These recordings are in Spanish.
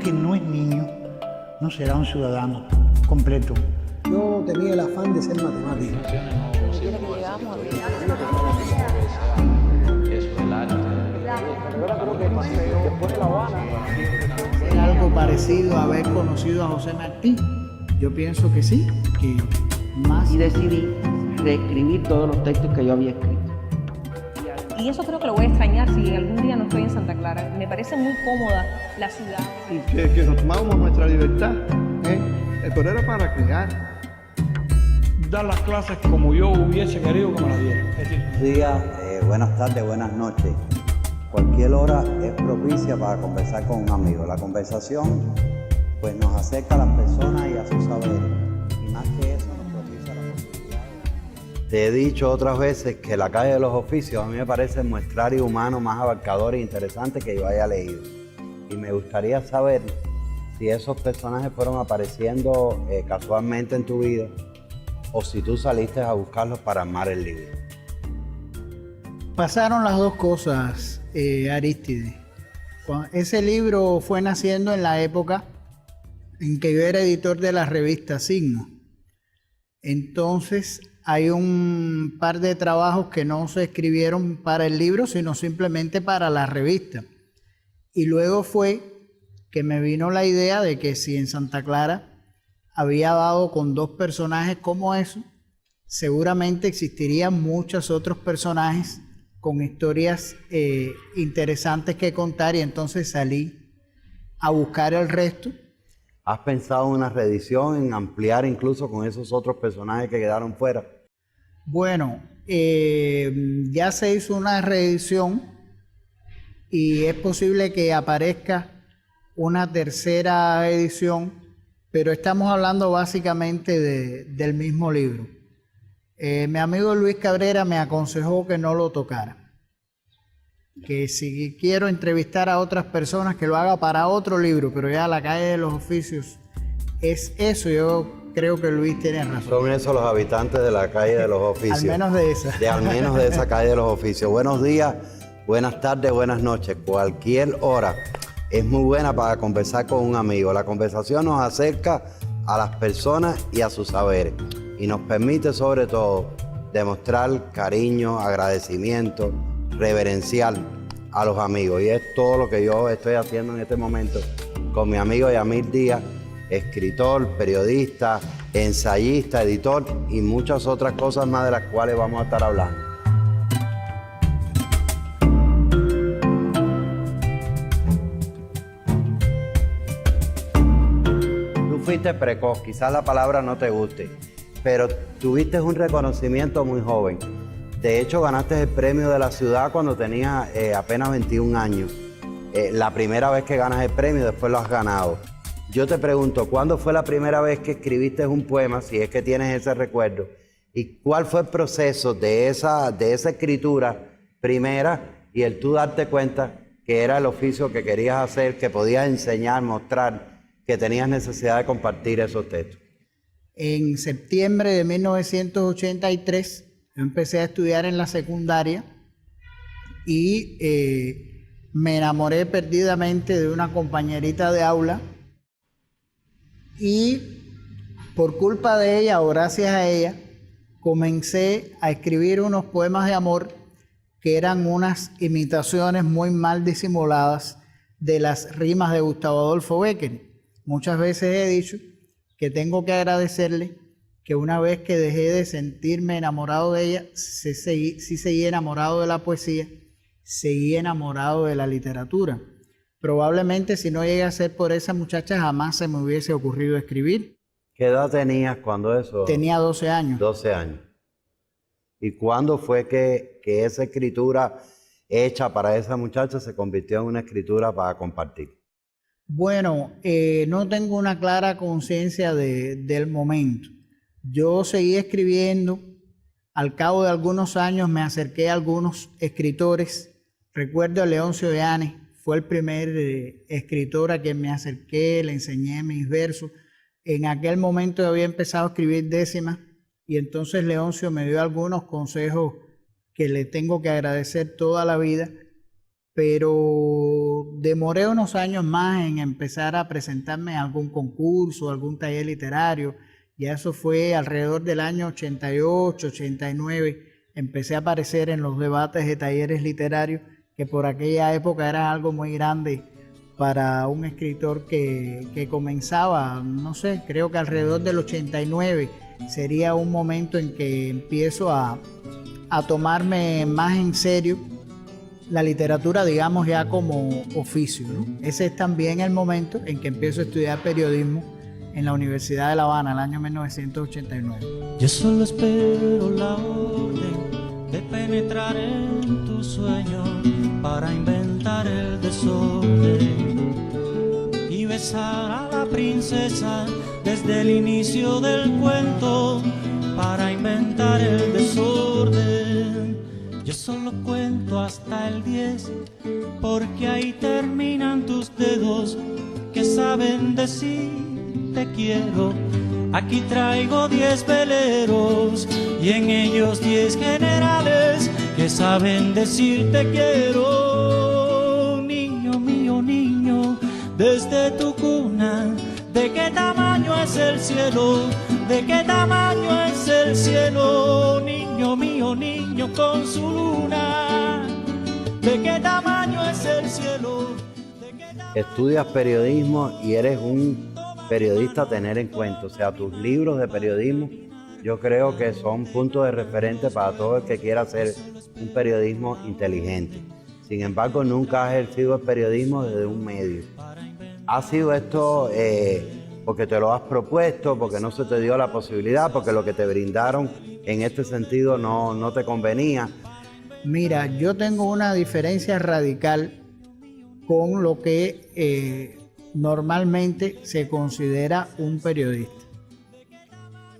que no es niño, no será un ciudadano completo. Yo tenía el afán de ser matemático. ¿Es algo parecido a haber conocido a José Martí? Yo pienso que sí, que más. Y decidí reescribir todos los textos que yo había escrito. Y eso creo que lo voy a extrañar si algún día no estoy en Santa Clara. Me parece muy cómoda la ciudad. Y que nos tomábamos nuestra libertad, pero era para crear. Dar las clases como yo hubiese querido que me las dieran. Buenos días, buenas tardes, buenas noches. Cualquier hora es propicia para conversar con un amigo. La conversación pues nos acerca a las personas y a sus saberes. Y más que eso nos propicia la posibilidad. Te he dicho otras veces que La calle de los oficios a mí me parece el muestrario humano más abarcador e interesante que yo haya leído. Y me gustaría saber si esos personajes fueron apareciendo casualmente en tu vida o si tú saliste a buscarlos para armar el libro. Pasaron las dos cosas, Arístide. Ese libro fue naciendo en la época en que yo era editor de la revista Signo. Entonces hay un par de trabajos que no se escribieron para el libro, sino simplemente para la revista. Y luego fue que me vino la idea de que si en Santa Clara había dado con dos personajes como eso, seguramente existirían muchos otros personajes con historias interesantes que contar, y entonces salí a buscar el resto. ¿Has pensado en una reedición, en ampliar incluso con esos otros personajes que quedaron fuera? Bueno, ya se hizo una reedición y es posible que aparezca una tercera edición, pero estamos hablando básicamente del mismo libro. Mi amigo Luis Cabrera me aconsejó que no lo tocara, que si quiero entrevistar a otras personas que lo haga para otro libro, pero ya La calle de los oficios es eso. Yo creo que Luis tiene razón. Son esos los habitantes de la calle de los oficios. Al menos de esa. Al menos de esa calle de los oficios. Buenos días, buenas tardes, buenas noches. Cualquier hora es muy buena para conversar con un amigo. La conversación nos acerca a las personas y a sus saberes. Y nos permite sobre todo demostrar cariño, agradecimiento, reverencial a los amigos. Y es todo lo que yo estoy haciendo en este momento con mi amigo Yamil Díaz, escritor, periodista, ensayista, editor y muchas otras cosas más de las cuales vamos a estar hablando. Tú fuiste precoz, quizás la palabra no te guste, pero tuviste un reconocimiento muy joven. De hecho, ganaste el premio de la ciudad cuando tenías apenas 21 años. La primera vez que ganas el premio, después lo has ganado. Yo te pregunto, ¿cuándo fue la primera vez que escribiste un poema, si es que tienes ese recuerdo? ¿Y cuál fue el proceso de esa escritura primera y el tú darte cuenta que era el oficio que querías hacer, que podías enseñar, mostrar, que tenías necesidad de compartir esos textos? En septiembre de 1983 yo empecé a estudiar en la secundaria y me enamoré perdidamente de una compañerita de aula, y por culpa de ella o gracias a ella comencé a escribir unos poemas de amor que eran unas imitaciones muy mal disimuladas de las rimas de Gustavo Adolfo Bécquer. Muchas veces he dicho que tengo que agradecerle que una vez que dejé de sentirme enamorado de ella, sí seguí enamorado de la poesía, seguí enamorado de la literatura. Probablemente si no llegué a ser por esa muchacha, jamás se me hubiese ocurrido escribir. ¿Qué edad tenías cuando eso? Tenía 12 años. 12 años. ¿Y cuándo fue que esa escritura hecha para esa muchacha se convirtió en una escritura para compartir? Bueno, no tengo una clara conciencia del momento. Yo seguí escribiendo. Al cabo de algunos años me acerqué a algunos escritores. Recuerdo a Leoncio Yanes, fue el primer escritor a quien me acerqué, le enseñé mis versos. En aquel momento había empezado a escribir décimas y entonces Leoncio me dio algunos consejos que le tengo que agradecer toda la vida, pero pero demoré unos años más en empezar a presentarme a algún concurso, algún taller literario. Ya eso fue alrededor del año 88, 89. Empecé a aparecer en los debates de talleres literarios, que por aquella época era algo muy grande para un escritor que comenzaba, no sé, creo que alrededor del 89 sería un momento en que empiezo a tomarme más en serio la literatura, digamos, ya como oficio, ¿no? Ese es también el momento en que empiezo a estudiar periodismo en la Universidad de La Habana, el año 1989. Yo solo espero la orden de penetrar en tu sueño para inventar el desorden y besar a la princesa desde el inicio del cuento para inventar el desorden. Yo solo cuento hasta el 10 porque ahí terminan tus dedos que saben decir te quiero. Aquí traigo 10 veleros y en ellos 10 generales que saben decir te quiero. Niño mío, niño, desde tu cuna, ¿de qué tamaño es el cielo? ¿De qué tamaño es el cielo? Niño mío, niño con su luna, ¿de qué tamaño es el cielo? Estudias periodismo y eres un periodista a tener en cuenta. O sea, tus libros de periodismo yo creo que son puntos de referente para todo el que quiera hacer un periodismo inteligente. Sin embargo, nunca has ejercido el periodismo desde un medio. ¿Ha sido esto porque te lo has propuesto, porque no se te dio la posibilidad, porque lo que te brindaron en este sentido no te convenía? Mira, yo tengo una diferencia radical con lo que normalmente se considera un periodista.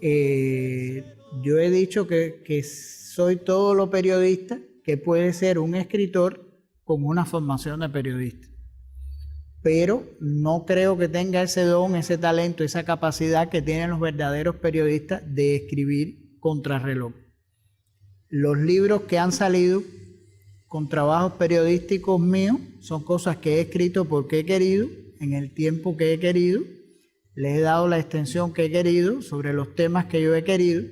Yo he dicho que soy todo lo periodista que puede ser un escritor con una formación de periodista, pero no creo que tenga ese don, ese talento, esa capacidad que tienen los verdaderos periodistas de escribir contrarreloj. Los libros que han salido con trabajos periodísticos míos son cosas que he escrito porque he querido, en el tiempo que he querido, les he dado la extensión que he querido sobre los temas que yo he querido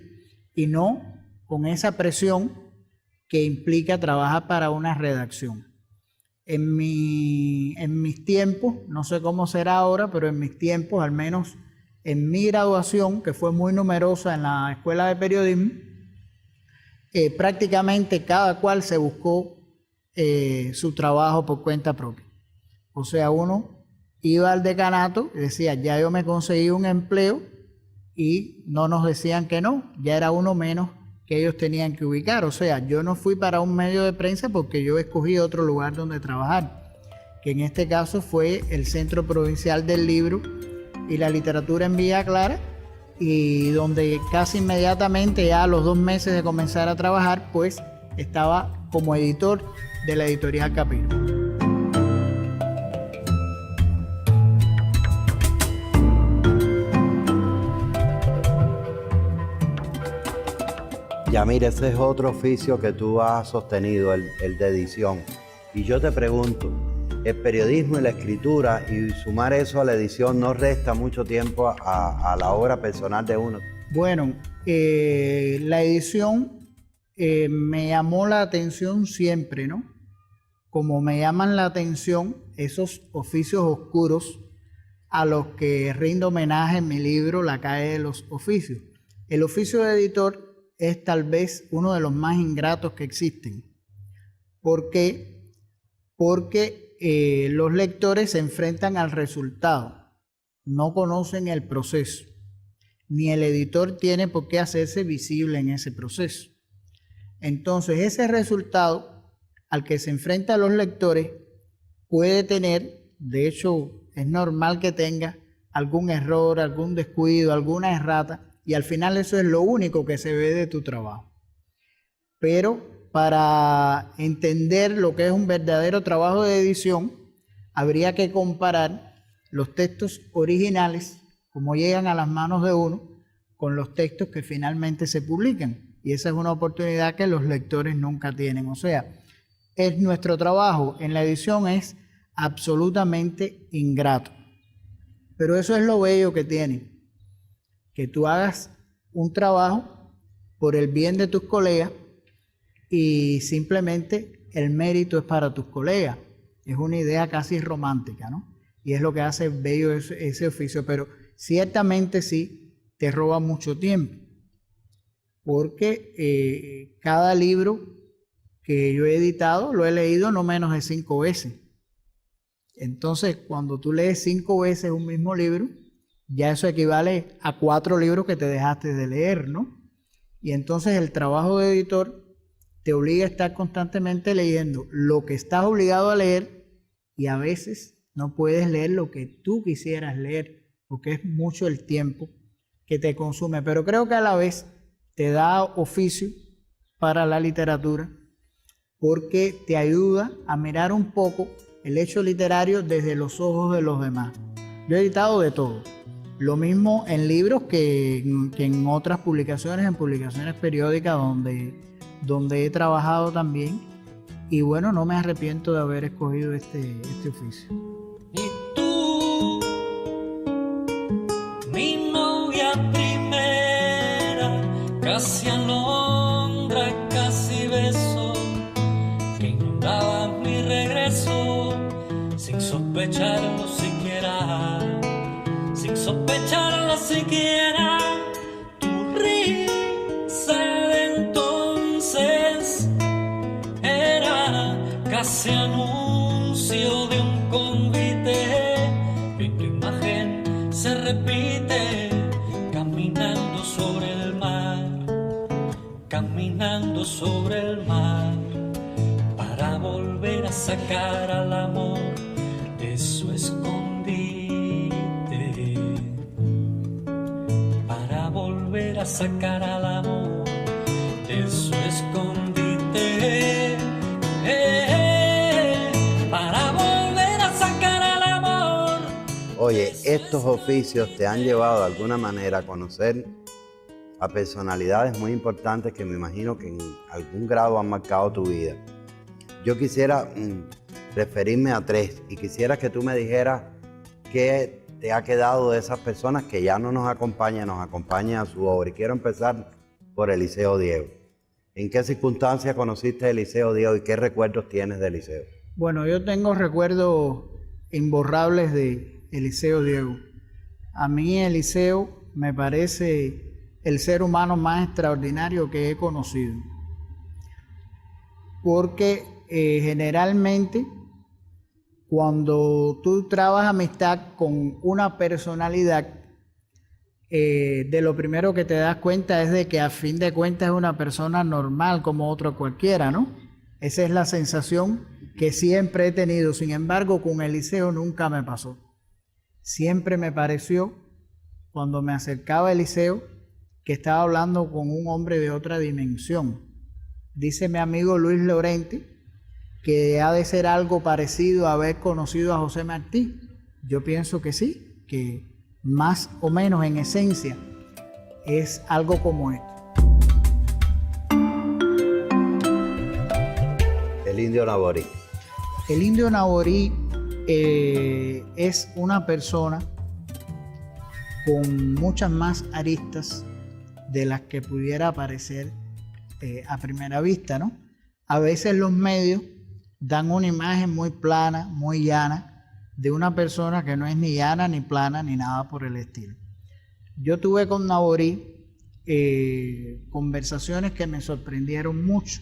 y no con esa presión que implica trabajar para una redacción. En mis tiempos, no sé cómo será ahora, pero en mis tiempos, al menos en mi graduación, que fue muy numerosa en la escuela de periodismo, prácticamente cada cual se buscó su trabajo por cuenta propia. O sea, uno iba al decanato y decía, ya yo me conseguí un empleo, y no nos decían que no, ya era uno menos que ellos tenían que ubicar. O sea, yo no fui para un medio de prensa porque yo escogí otro lugar donde trabajar, que en este caso fue el Centro Provincial del Libro y la Literatura en Villa Clara, y donde casi inmediatamente, ya a los 2 meses de comenzar a trabajar, pues estaba como editor de la editorial Capiro. Ya mira, ese es otro oficio que tú has sostenido, el de edición. Y yo te pregunto, el periodismo y la escritura, y sumar eso a la edición, ¿no resta mucho tiempo a la obra personal de uno? Bueno, la edición me llamó la atención siempre, ¿no? Como me llaman la atención esos oficios oscuros a los que rindo homenaje en mi libro La calle de los oficios. El oficio de editor es tal vez uno de los más ingratos que existen. ¿Por qué? Porque los lectores se enfrentan al resultado, no conocen el proceso, ni el editor tiene por qué hacerse visible en ese proceso. Entonces, ese resultado al que se enfrentan los lectores puede tener, de hecho, es normal que tenga algún error, algún descuido, alguna errata, y al final eso es lo único que se ve de tu trabajo. Pero para entender lo que es un verdadero trabajo de edición, habría que comparar los textos originales, como llegan a las manos de uno, con los textos que finalmente se publican. Y esa es una oportunidad que los lectores nunca tienen. O sea, nuestro trabajo en la edición es absolutamente ingrato. Pero eso es lo bello que tiene, que tú hagas un trabajo por el bien de tus colegas y simplemente el mérito es para tus colegas. Es una idea casi romántica, ¿no? Y es lo que hace bello ese oficio, pero ciertamente sí te roba mucho tiempo, porque cada libro que yo he editado lo he leído no menos de 5 veces. Entonces, cuando tú lees 5 veces un mismo libro, ya eso equivale a 4 libros que te dejaste de leer, ¿no? Y entonces el trabajo de editor te obliga a estar constantemente leyendo lo que estás obligado a leer y a veces no puedes leer lo que tú quisieras leer porque es mucho el tiempo que te consume. Pero creo que a la vez te da oficio para la literatura porque te ayuda a mirar un poco el hecho literario desde los ojos de los demás. Yo he editado de todo. Lo mismo en libros que en otras publicaciones, en publicaciones periódicas donde he trabajado también. Y bueno, no me arrepiento de haber escogido este oficio. Y tú, mi novia primera, casi alondra, casi beso, que inundaba mi regreso, sin sospecharlo siquiera, sin sospecharlo siquiera. Tu risa de entonces era casi anuncio de un convite, y tu imagen se repite caminando sobre el mar, caminando sobre el mar, para volver a sacar al amor de su escondite, para volver a sacar al amor de su escondite, para volver a sacar al amor. Oye, estos oficios te han llevado de alguna manera a conocer a personalidades muy importantes que me imagino que en algún grado han marcado tu vida. Yo quisiera referirme a 3 y quisiera que tú me dijeras qué te ha quedado de esas personas que ya no nos acompañan a su obra. Y quiero empezar por Eliseo Diego. ¿En qué circunstancias conociste a Eliseo Diego y qué recuerdos tienes de Eliseo? Bueno, yo tengo recuerdos imborrables de Eliseo Diego. A mí Eliseo me parece el ser humano más extraordinario que he conocido. Porque generalmente cuando tú trabas amistad con una personalidad, de lo primero que te das cuenta es de que a fin de cuentas es una persona normal como otro cualquiera, ¿no? Esa es la sensación que siempre he tenido. Sin embargo, con Eliseo nunca me pasó. Siempre me pareció, cuando me acercaba a Eliseo, que estaba hablando con un hombre de otra dimensión. Dice mi amigo Luis Lorente que ha de ser algo parecido a haber conocido a José Martí. Yo pienso que sí, que más o menos en esencia es algo como esto. El indio Naborí. El indio Naborí es una persona con muchas más aristas de las que pudiera parecer a primera vista, ¿no? A veces los medios dan una imagen muy plana, muy llana, de una persona que no es ni llana, ni plana, ni nada por el estilo. Yo tuve con Naborí conversaciones que me sorprendieron mucho,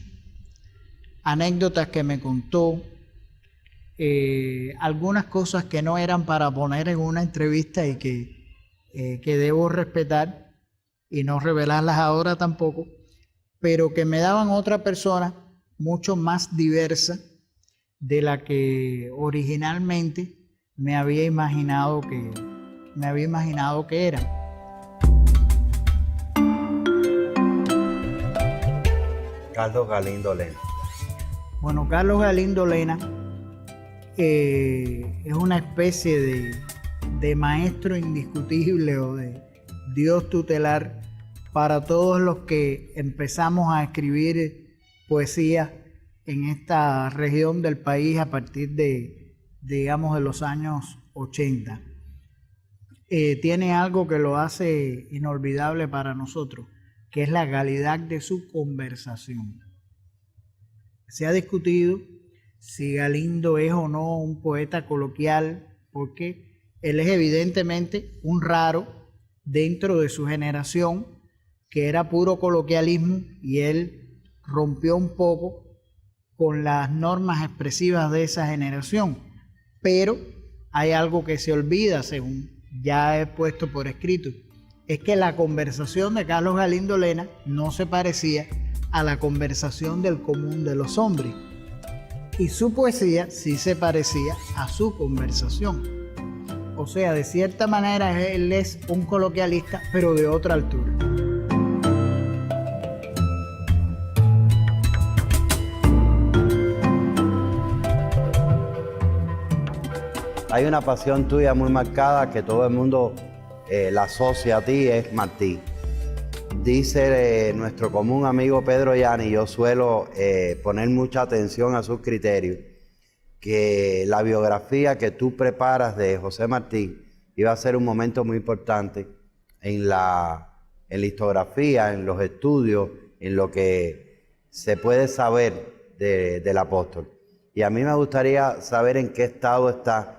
anécdotas que me contó, algunas cosas que no eran para poner en una entrevista y que debo respetar y no revelarlas ahora tampoco, pero que me daban otra persona mucho más diversa de la que originalmente me había imaginado que era. Carlos Galindo Lena. Bueno, Carlos Galindo Lena es una especie de maestro indiscutible o de Dios tutelar para todos los que empezamos a escribir poesía en esta región del país a partir de digamos, de los años 80. Tiene algo que lo hace inolvidable para nosotros, que es la calidad de su conversación. Se ha discutido si Galindo es o no un poeta coloquial, porque él es evidentemente un raro dentro de su generación, que era puro coloquialismo, y él rompió un poco con las normas expresivas de esa generación. Pero hay algo que se olvida, según ya he puesto por escrito, es que la conversación de Carlos Galindo Lena no se parecía a la conversación del común de los hombres, y su poesía sí se parecía a su conversación. O sea, de cierta manera él es un coloquialista, pero de otra altura. Hay una pasión tuya muy marcada que todo el mundo la asocia a ti, es Martí. Dice nuestro común amigo Pedro Yanes, yo suelo poner mucha atención a sus criterios, que la biografía que tú preparas de José Martí iba a ser un momento muy importante en la historiografía, en los estudios, en lo que se puede saber del apóstol. Y a mí me gustaría saber en qué estado está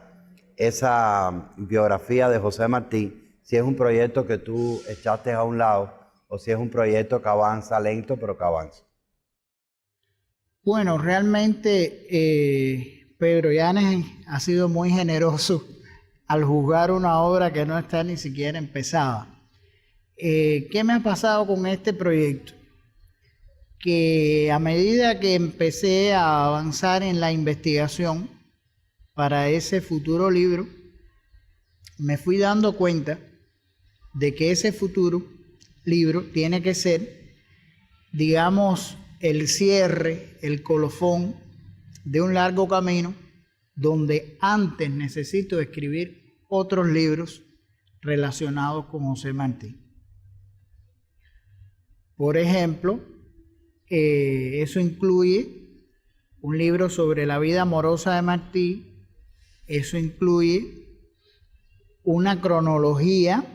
esa biografía de José Martí, si es un proyecto que tú echaste a un lado o si es un proyecto que avanza lento, pero que avanza. Bueno, realmente Pedro Yanes ha sido muy generoso al juzgar una obra que no está ni siquiera empezada. ¿Qué me ha pasado con este proyecto? Que a medida que empecé a avanzar en la investigación para ese futuro libro, me fui dando cuenta de que ese futuro libro tiene que ser, digamos, el cierre, el colofón de un largo camino donde antes necesito escribir otros libros relacionados con José Martí. Por ejemplo, eso incluye un libro sobre la vida amorosa de Martí. Eso incluye una cronología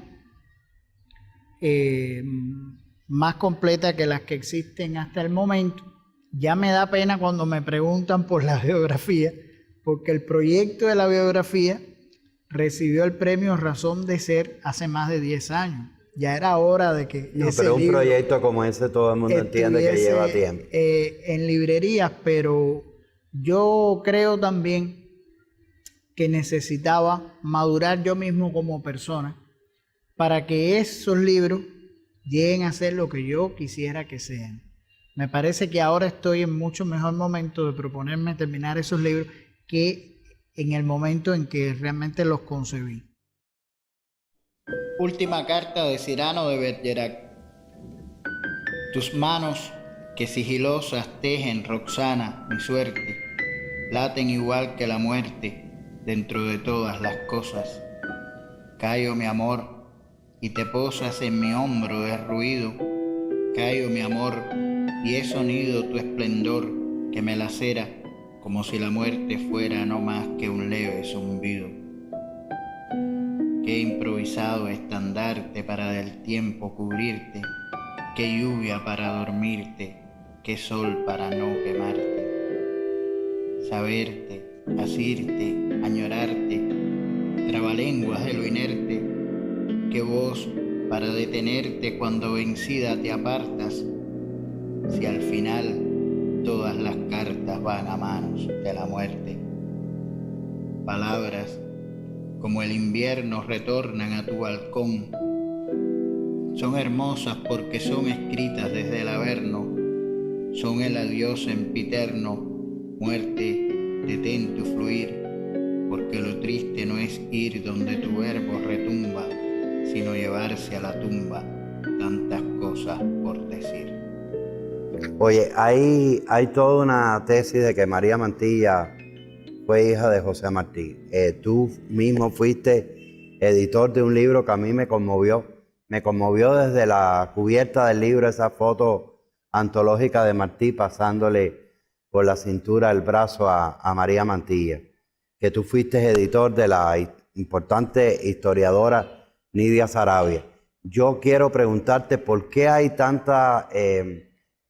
más completa que las que existen hasta el momento. Ya me da pena cuando me preguntan por la biografía, porque el proyecto de la biografía recibió el premio Razón de Ser hace más de 10 años. Ya era hora de que no, pero un proyecto como ese todo el mundo entiende que lleva tiempo. En librerías, pero yo creo también que necesitaba madurar yo mismo como persona para que esos libros lleguen a ser lo que yo quisiera que sean. Me parece que ahora estoy en mucho mejor momento de proponerme terminar esos libros que en el momento en que realmente los concebí. Última carta de Cyrano de Bergerac. Tus manos que sigilosas tejen, Roxana, mi suerte, laten igual que la muerte dentro de todas las cosas. Callo mi amor y te posas en mi hombro derruido. Callo mi amor y he sonido tu esplendor que me lacera como si la muerte fuera no más que un leve zumbido. Qué improvisado estandarte para del tiempo cubrirte, qué lluvia para dormirte, qué sol para no quemarte. Saberte, asirte, añorarte, trabalenguas de lo inerte, qué voz para detenerte cuando vencida te apartas, si al final todas las cartas van a manos de la muerte. Palabras como el invierno retornan a tu balcón, son hermosas porque son escritas desde el averno, son el adiós sempiterno, muerte, detén tu fluir, porque lo triste no es ir donde tu verbo retumba, sino llevarse a la tumba tantas cosas por decir. Oye, hay toda una tesis de que María Mantilla fue hija de José Martí. Tú mismo fuiste editor de un libro que a mí me conmovió. Me conmovió desde la cubierta del libro, esa foto antológica de Martí pasándole por la cintura el brazo a María Mantilla, que tú fuiste editor de la importante historiadora Nidia Saravia. Yo quiero preguntarte por qué hay tanta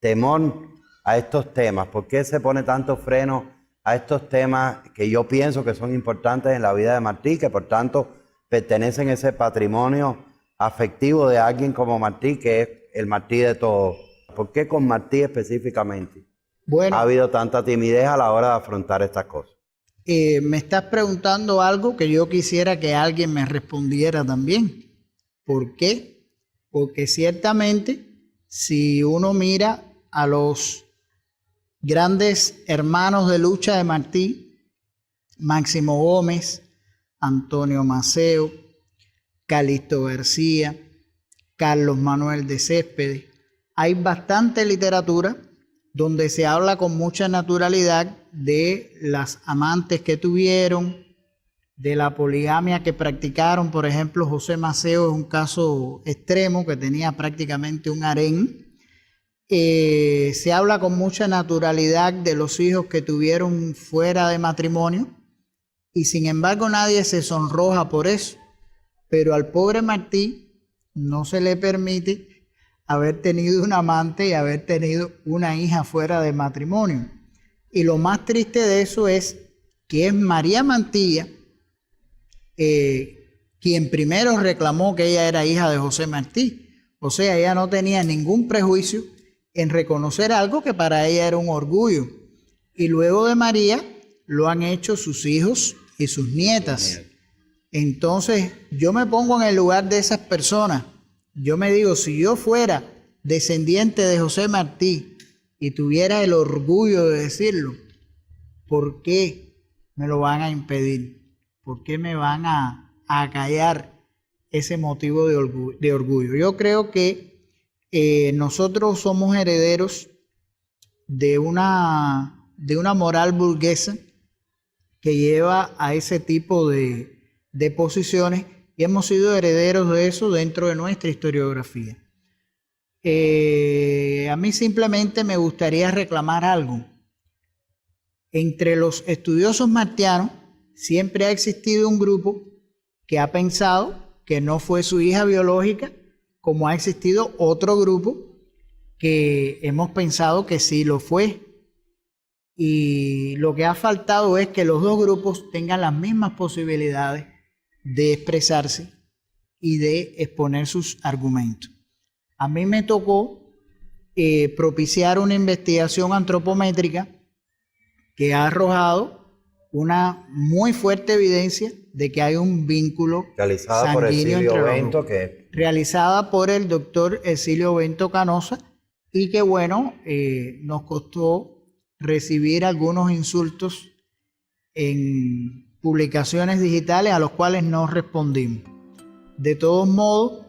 temor a estos temas, por qué se pone tanto freno a estos temas que yo pienso que son importantes en la vida de Martí, que por tanto pertenecen a ese patrimonio afectivo de alguien como Martí, que es el Martí de todos. ¿Por qué con Martí específicamente Bueno, ha habido tanta timidez a la hora de afrontar estas cosas? me estás preguntando algo que yo quisiera que alguien me respondiera también. ¿Por qué? Porque ciertamente, si uno mira a los grandes hermanos de lucha de Martí, Máximo Gómez, Antonio Maceo, Calixto García, Carlos Manuel de Céspedes, hay bastante literatura donde se habla con mucha naturalidad de las amantes que tuvieron, de la poligamia que practicaron. Por ejemplo, José Maceo es un caso extremo que tenía prácticamente un harén. Se habla con mucha naturalidad de los hijos que tuvieron fuera de matrimonio y sin embargo nadie se sonroja por eso. Pero al pobre Martí no se le permite haber tenido un amante y haber tenido una hija fuera de matrimonio. Y lo más triste de eso es que es María Mantilla quien primero reclamó que ella era hija de José Martí. O sea, ella no tenía ningún prejuicio en reconocer algo que para ella era un orgullo. Y luego de María lo han hecho sus hijos y sus nietas. Entonces yo me pongo en el lugar de esas personas. Yo me digo, si yo fuera descendiente de José Martí y tuviera el orgullo de decirlo, ¿por qué me lo van a impedir? ¿Por qué me van a callar ese motivo de orgullo? Yo creo que nosotros somos herederos de una moral burguesa que lleva a ese tipo de posiciones y hemos sido herederos de eso dentro de nuestra historiografía. A mí simplemente me gustaría reclamar algo. Entre los estudiosos martianos siempre ha existido un grupo que ha pensado que no fue su hija biológica, como ha existido otro grupo que hemos pensado que sí lo fue. Y lo que ha faltado es que los dos grupos tengan las mismas posibilidades de expresarse y de exponer sus argumentos. A mí me tocó propiciar una investigación antropométrica que ha arrojado una muy fuerte evidencia de que hay un vínculo Realizada por Exilio Bento, realizada por el doctor Exilio Bento Canosa, y que bueno, nos costó recibir algunos insultos en publicaciones digitales a los cuales no respondimos. De todos modos,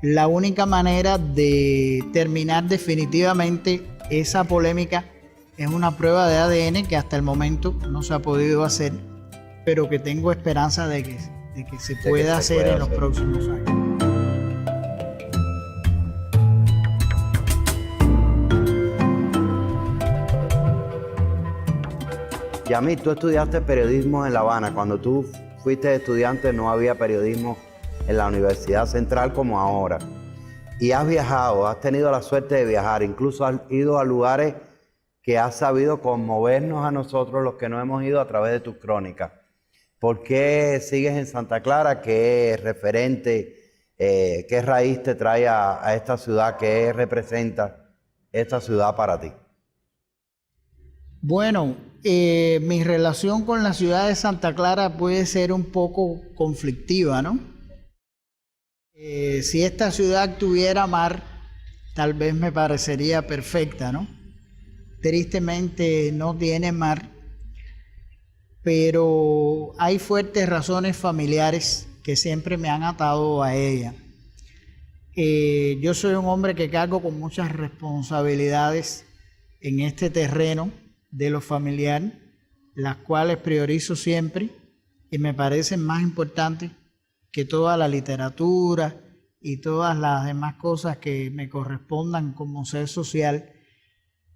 la única manera de terminar definitivamente esa polémica es una prueba de ADN que hasta el momento no se ha podido hacer, pero que tengo esperanza de que se pueda hacer en los próximos años. Yamil, tú estudiaste periodismo en La Habana. Cuando tú fuiste estudiante no había periodismo en la Universidad Central como ahora. Y has viajado, has tenido la suerte de viajar, incluso has ido a lugares que has sabido conmovernos a nosotros, los que no hemos ido, a través de tus crónicas. ¿Por qué sigues en Santa Clara? ¿Qué referente, qué raíz te trae a esta ciudad? ¿Qué representa esta ciudad para ti? Bueno, mi relación con la ciudad de Santa Clara puede ser un poco conflictiva, ¿no? Si esta ciudad tuviera mar, tal vez me parecería perfecta, ¿no? Tristemente no tiene mar, pero hay fuertes razones familiares que siempre me han atado a ella. Yo soy un hombre que cargo con muchas responsabilidades en este terreno de lo familiar, las cuales priorizo siempre y me parecen más importantes que toda la literatura y todas las demás cosas que me correspondan como ser social.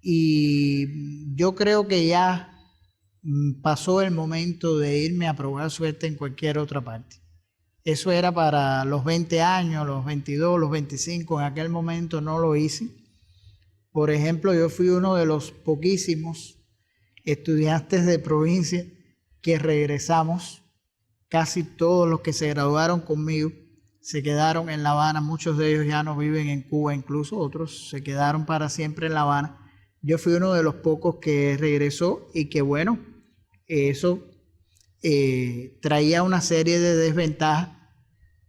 Y yo creo que ya pasó el momento de irme a probar suerte en cualquier otra parte. Eso era para los 20 años, los 22, los 25, en aquel momento no lo hice. Por ejemplo, yo fui uno de los poquísimos estudiantes de provincia que regresamos. Casi todos los que se graduaron conmigo se quedaron en La Habana, muchos de ellos ya no viven en Cuba, incluso otros se quedaron para siempre en La Habana. Yo fui uno de los pocos que regresó y que bueno, eso traía una serie de desventajas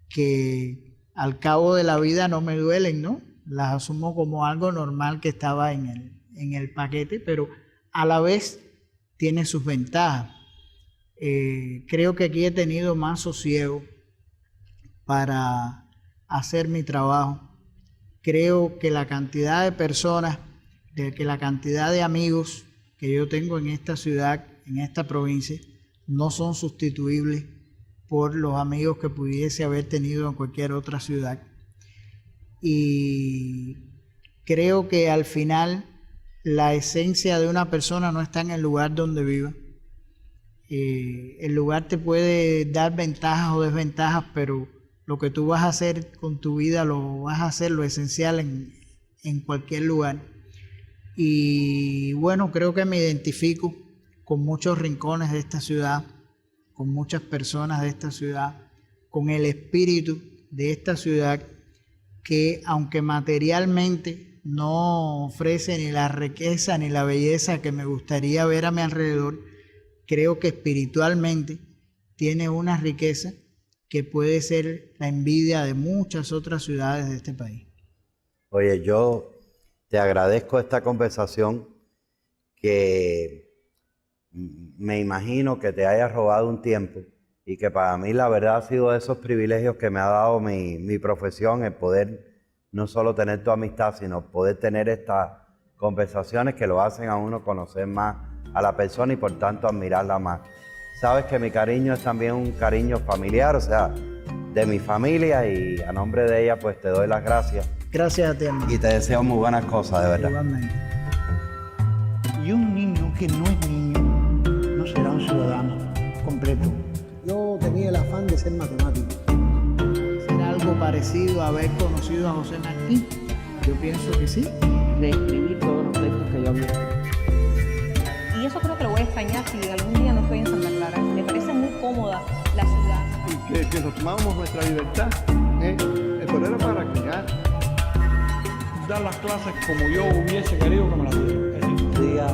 que al cabo de la vida no me duelen, ¿no? Las asumo como algo normal que estaba en el paquete, pero a la vez tiene sus ventajas. Creo que aquí he tenido más sosiego para hacer mi trabajo. Creo que la cantidad de personas, que la cantidad de amigos que yo tengo en esta ciudad, en esta provincia, no son sustituibles por los amigos que pudiese haber tenido en cualquier otra ciudad. Y creo que al final la esencia de una persona no está en el lugar donde viva. El lugar te puede dar ventajas o desventajas, pero lo que tú vas a hacer con tu vida lo vas a hacer lo esencial en cualquier lugar. Y bueno, creo que me identifico con muchos rincones de esta ciudad, con muchas personas de esta ciudad, con el espíritu de esta ciudad que aunque materialmente no ofrece ni la riqueza ni la belleza que me gustaría ver a mi alrededor, creo que espiritualmente tiene una riqueza que puede ser la envidia de muchas otras ciudades de este país. Oye, yo te agradezco esta conversación que me imagino que te haya robado un tiempo y que para mí la verdad ha sido de esos privilegios que me ha dado mi profesión, el poder no solo tener tu amistad, sino poder tener estas conversaciones que lo hacen a uno conocer más a la persona y por tanto admirarla más. Sabes que mi cariño es también un cariño familiar, o sea, de mi familia, y a nombre de ella pues te doy las gracias. Gracias a ti, hermano. Y te deseo muy buenas cosas, de verdad. Igualmente. Y un niño que no es niño no será un ciudadano completo. Yo tenía el afán de ser matemático. ¿Será algo parecido a haber conocido a José Martí? Yo pienso que sí. Reescribir todos los textos que yo había escrito. Y eso creo que lo voy a extrañar si algún día no estoy en Santa Clara. Me parece muy cómoda la ciudad. Que nos tomábamos nuestra libertad, pero era para criar. Dar las clases como yo hubiese querido que me las dieran. Es decir, Día